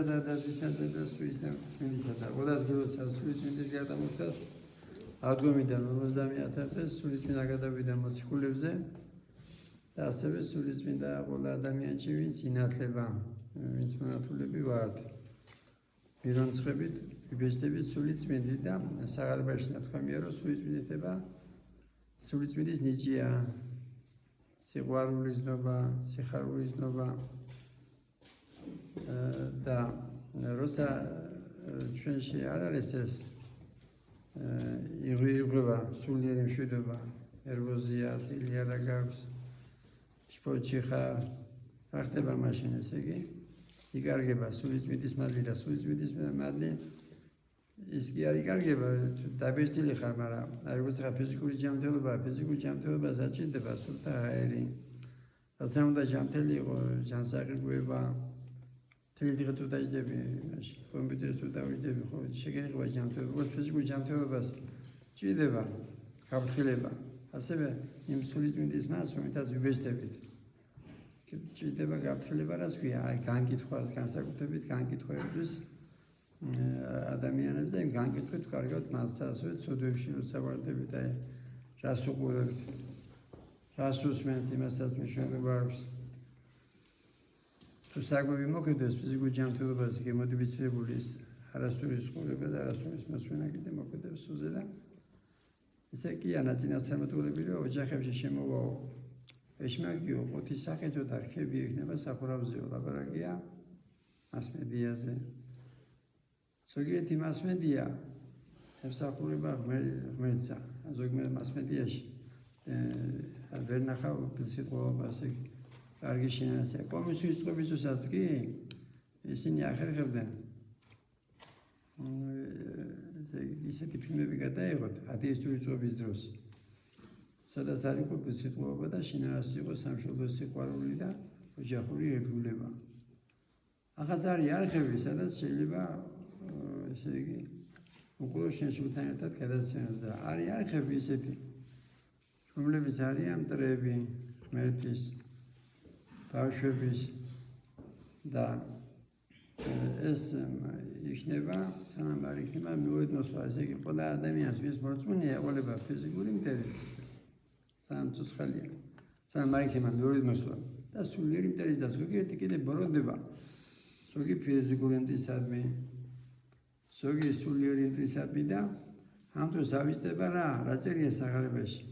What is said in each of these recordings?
და სულის წმინდისა და ყველას გილოცავ სულის წმინდის გადამოსვლას აღდგომიდან 50,000 სულის წმინდა გადავიდა მოციქულებზე და ასევე სულის წმინდა ყველა ადამიანში ვინც ინათლება ვინც მონათულები ვართ მირონცხებით ვიბეჭდებით სულის წმინდი და საღარიბეში ნათქვამია რომ სულის წმინდითება სულის წმინდის ნიჭია სიყვარულის ნობა სიხარულის ნობა და როცა ჩვენში არ არის ეს იღება სულიერი მშვიდობა ნერვოზია წილი არ გაქვს სპორტში ხარ რა ხდება მაშინ ესე იგი იკარგება სულის წმინდის მადლი და სულის წმინდის მადლი ის კი არ იკარგება დაბეჭდილი ხარ მაგრამ როგორც ხარ ფიზიკური ჯანმრთელობა საჭირდება სულთა ჰაერი რაცა უნდა ჯანმრთელი იყო ჯანსაღებება თელდიღა თუ დაждები მაშინ კომპიუტერს თუ დავიჯდები ხო შეგენიღება ჯანმრთელობა როგორც ფიზიკური ჯანმრთელობას ჭირდება გაფრთხილება ასევე იმ სულის წმინდის მას რომელთაც ვიბეჭდებით ჭირდება გაფრთხილება რაც ქვია აი განკითხვა განსაკუთრებით განკითხვების ადამიანებს და იმ განკითხვით კარგად მასა ასევე ცოდვებში როცა ვარდებით აი რას უყურებთ რას უსმენთ იმასაც მნიშვნელობა აქვს თუ საქმე მოხდეს ფიზიკური ჯანმრთელობაზე გემოდიფიცირებული ის არასწორი ცხოვრება და არასწორი მოსმენა კიდე მოხდეს სულზე და ესე კი ანაწინასწარმეტყველები რომ ოჯახებში შემოვაო ეშმაკიო ყოთის სახეთო და რქები იქნება სახურავზეო ლაბარაკია მასმედიაზე ზოგიერთი მასმედია ემსახურება ღმერთსა ზოგიერთ მასმედიაში ვერ ნახავ სიტყვაობას იქ კარგი შინაარსია კომისიის წყობისთვისაც კი ისინი ახერხებდნენ ისეთი ფილმები გადაიღოთ ათეისტური წყობის დროს სადაც არ იყო სიტყვაობა და შინაარსი იყო სამშობლოს სიყვარული და ოჯახური ერთგულება ახაც არის არხები სადაც შეიძლება ესე იგი უკულო შენშულთან ერთად გადაცემას და არის არხები ისეთი რომლებიც არიან მტრები ღმერთის ბავშვების და ეს იქნება სანამ არ იქნება მეორე ნოსვა ესე იგი ყველა ადამიანს ვის მორწმუნეა ეყოლება ფიზიკური მტერის სანამ ცოცხალია სანამ არ იქნება მეორე ნოსვა და სულიერი მტერის და ზოგიერთი კიდე ბოროტდება ზოგი ფიზიკური მტისადმი ზოგი სულიერი მტისადმი და ამ დროს ავიწყდება რა წერია საღარიბეში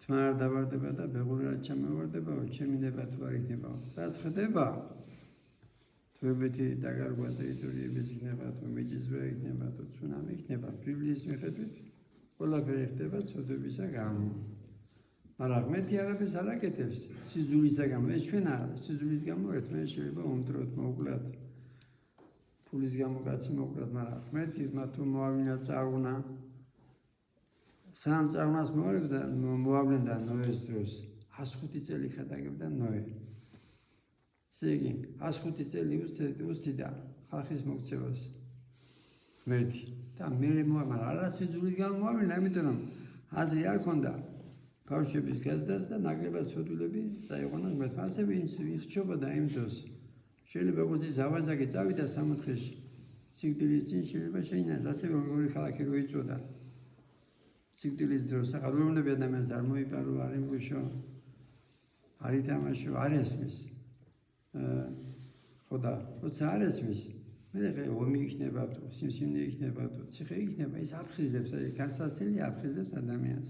თმა არ დავარდება და ბეღური არ ჩამოვარდებაო ჩემი ნება თუ არ იქნებაო რაც ხდება თვეებითი დაგარგვა ტერიტორიების იქნება თუ მიჯიზვა იქნება თუ ცუნამი იქნება ბიბლიის მიხედვით ყველაფერი ხდება ცოდვებისა გამო მაგრამ ღმერთი არაფერს არ აკეთებს სიზულისა გამო ეს ჩვენ არა სიზულის გამო ერთმანეთს შეიძლება უმტროთ მოუკლათ ფულის გამო კაცი მოუკლათ მაგრამ ღმერთი თუ მოავლინა წარღვნა სამ წარვნას მოავლენდა ნოეს დროს 105 წელი ხადაგებდა ნოე ესე იგი 105 წელი უსწრიდა ხალხის მოქცევას ღმერთი და მერე მაგრამ არა სიზულის გამო მოავლინა იმიტომ რომ აზრი არ ქონდა ბავშვების გაზდას და ნაკლებად ცოდვილები წაიყვანა ღმერთმა ასევე იხჩობდა იმ დროს შეიძლება როგორც ზავაზაკი წავიდა სამოთხეში სიკვდილის წინ შეიძლება შეინარჩუნოს ასევე ორი ქალაქი რო იწოდა სიკვდილის დროს საყაროებრივი ადამიანს არ მოიპარო არ იმგუშო არ ითამაშო არ ესმის ხოდა როცა არ ესმის მე ომი იქნება თუ სიმსივნე იქნება თუ ციხე იქნება ის აფხიზდებს განსაცდელი აფხიზდებს ადამიანს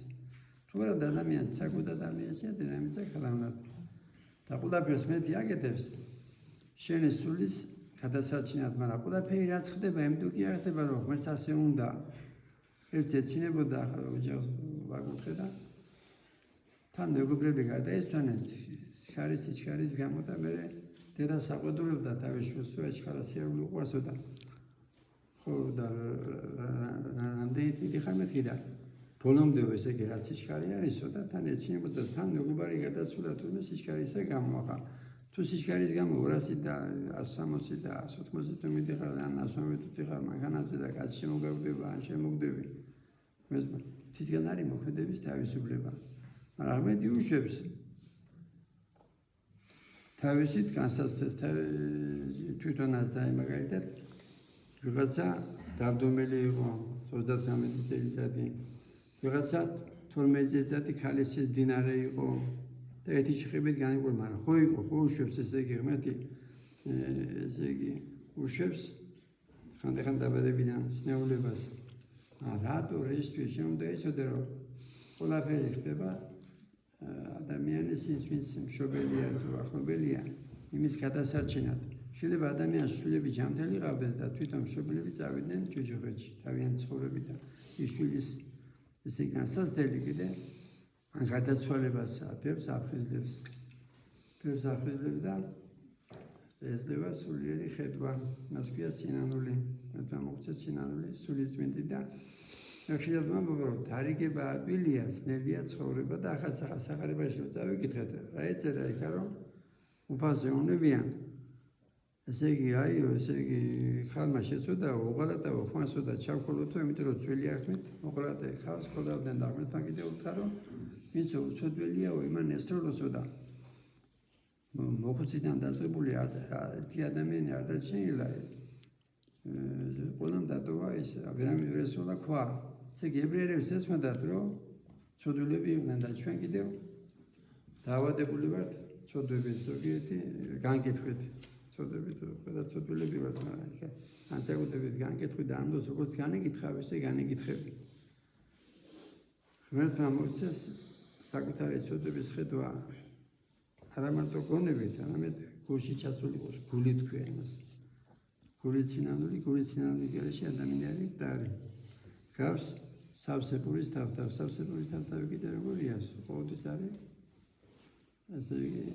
თუ არა ადამიანს საკუთარ ადამიანსია დედამიწა ხალხად და ყველაფერს მეტი აკეთებს შენი სულის გადასარჩენად მაგრამ ყველაფერი რაც ხდება იმიტომ კი არ ხდება რომ ღმერთს ასე უნდა ეს ეცინებოდა ოჯახს ვაკურთხე და თან მეგობრები გადაესვენენ სიჩქარის გამო და მე დედა საყვედურებდა თავის შვილს თუ ეჩქარა სიარული უყვარსო და ხო და რამდენით მიდიხარ მეთქი და ბოლომდე ესე იგი რაც სიჩქარე არისო და თან ეცინებოდა თან მეგობარი გადასულა თურმე სიჩქარისა გამო ახლა თუ სიჩქარის გამო 200 და 160 და 180 თუ მიდიხარ და 180 თუ ხარ მანქანაზე და კაც შემოგაგდება ან შემოგდები თისგან არის მოქმედების თავისუფლება მაგრამ მე დიუშებს თავისით განსაცდელს თვითონაც აი მაგალითად ვიღაცა დავდომელი იყო 39 წელიწადი ვიღაცა 12 წელიწადი ქალისის დინარე იყო და ერთი შეხედვით განეკურა მაგრამ ხო იყო ხო უშვებს ესე იგი ღმერთი ესე იგი უშვებს ხანდახან დაბადებიდან სნეულებას რატო რისთვის შემდა იცოდე რომ ყველაფერი ხდება ადამიანის ვინც მშობელია თუ ახლობელია იმის გადასარჩენად შეიძლება ადამიანს შვილები ჯანმრთელი ყავდეს და თვითონ მშობლები წავიდნენ ჯოჯოხეთში თავიანთი ცხოვრებიდან ის შვილის ესე განსაცდელი კიდე ან გადაცვალებას აფებს აფხიზლებს და ესდება სულიერი ხედვა მას ქვია სინანული მე მოგწე სინანული სულიწმინდი და ხშირად მომბობ თარიგება ადვილია სნელია ცხოვრება და ახალ სახარებაში წავიკითხეთ რა ეწერა იქა რომ უფალზე უნებიან ესე იგი აიო ესე იგი ხალმა შეწოდა უღალატა ხმასოდა ჩავქოლოთო იმიტომ რომ ძველი აღთმით უღალატა ხალს ხოდავდნენ და აღმეთმა კიდე უთხრა რომ ვინც უცოდველიაო იმან ესროლოსოდა მოხუციდან დასწრებული ერთი ადამიანი არ დარჩენილა ყველამ დატოვა ის ვერამი ესროლა ქვა ესე იგი ებრაელებს ესმოდათ რომ ცოდვილები იყვნენ და ჩვენ კიდევ დაავადებული ვართ ცოდვებით ზოგიერთი განგეთქვით ცოდვებით და ცოდვილები ვართ მაგრამ განსაკუთრებით განგეთქვით და ამ დროს როგორც განეკითხავ ესე განეკითხები ღმერთმა მოსცეს საკუთარი ცოდვების ხედვა არა მარტო გონებით არამედ გულში ჩაცული იყოს გული თქვია იმას გული ცინანული გარეშე ადამიანი მკვდარი გავს სავსებურის თავთავი კიდე როგორია ყოველთვის არის ესე იგი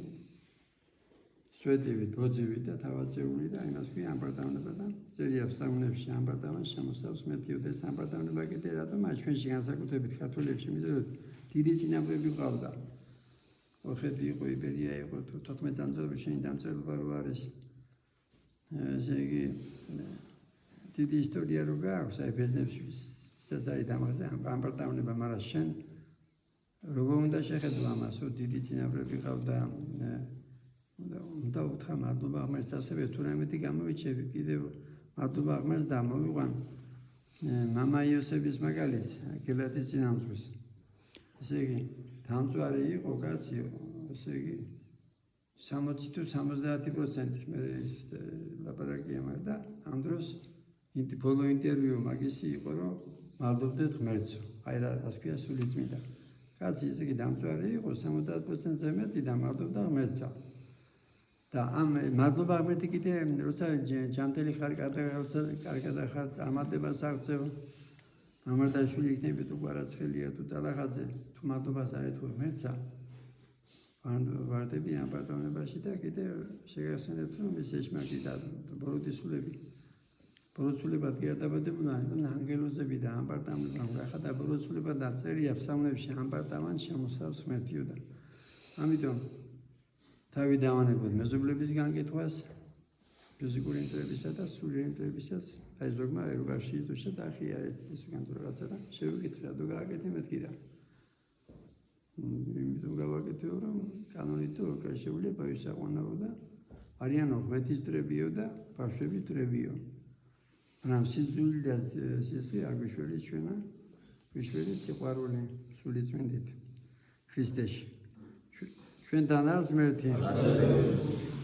სვეტივით ბოძივით და თავაწეული და იმას ქვია ამბარდავნება და წერია ფსალმებში ამბარდავან შემოსავს მეტიო და ეს ამბარდავნება კიდე რატომ ჩვენში განსაკუთრებით ქართველებში იმიტომ რომ დიდი წინაპრები ყავდა ოხეთი იყო იბერია იყო თუ 14 წამწოდებში შენი დამწერლობა რო არის ესე იგი დიდი ისტორია რო გაქვს აი ბერძნებში შესაძლოა დამახსე ამბარდავნება მაგრამ შენ როგორ უნდა შეხედო ამას რომ დიდი წინაპრები ყავდა უნდა უთხრა მადლობა ღმერთს ასევე თუნდაც გამოიჩები კიდევ მადლობა ღმერთს და მოვიყვან მამა იოსების მაგალითს გელათის წინამძღვრის ესე იგი დამწვარი იყო კაცი ესე იგი 60 თუ 70% მე ის ლაპარაკია მაგ და ამ დროს ბოლო ინტერვიუ მაგისი იყო რომ მადლობდეთ ღმერთს აი რას ქვია სულიწმინდა კაცი ესე იგი დამწვარი იყო 70%-ზე მეტი და მადლობდა ღმერთსა და ამ მადლობა ღმერთი კიდე როცა ჯანმრთელი ხარ კარგად ხარ წარმატებას აღწევ მამარდაშვილი იქნები თუ კვარაცხელია თუ დალახაძე თუ მადლობას არ ეთქვა ღმერთსა ვარდები ამ პარტონებაში და კიდე შეგახსენებთ რომ ეს ეშმაკი და ბოროტსულებად გადაბადებულან ანგელოზები და ამბარდამებთან ხა და ბოროტსულებად და წერია ფსალმებში ამბარდამან შემოსავს ღმერთიოდა ამიტომ თავი დავანებოთ მეზობლების განგეთვას ფიზიკური ინტერესებისა და სულიერი ინტერესებისას აი ზოგმა ერუგაში თუ შედახია ეს განწროღაცა და შევიკითხე და გააკეთე მეთქი და იმიტომ გავაკეთე რომ კანონით თუ შეუძლია ისაყვანაო და არიანო ღმერთის დრებიო და ბავშვები დრებიო მაგრამ სიძული და სისხლი არ გვიშველი ჩვენა გვიშველი სიყვარული სულიწმინდით ქრისტეში ჩვენთან არის ღმერთი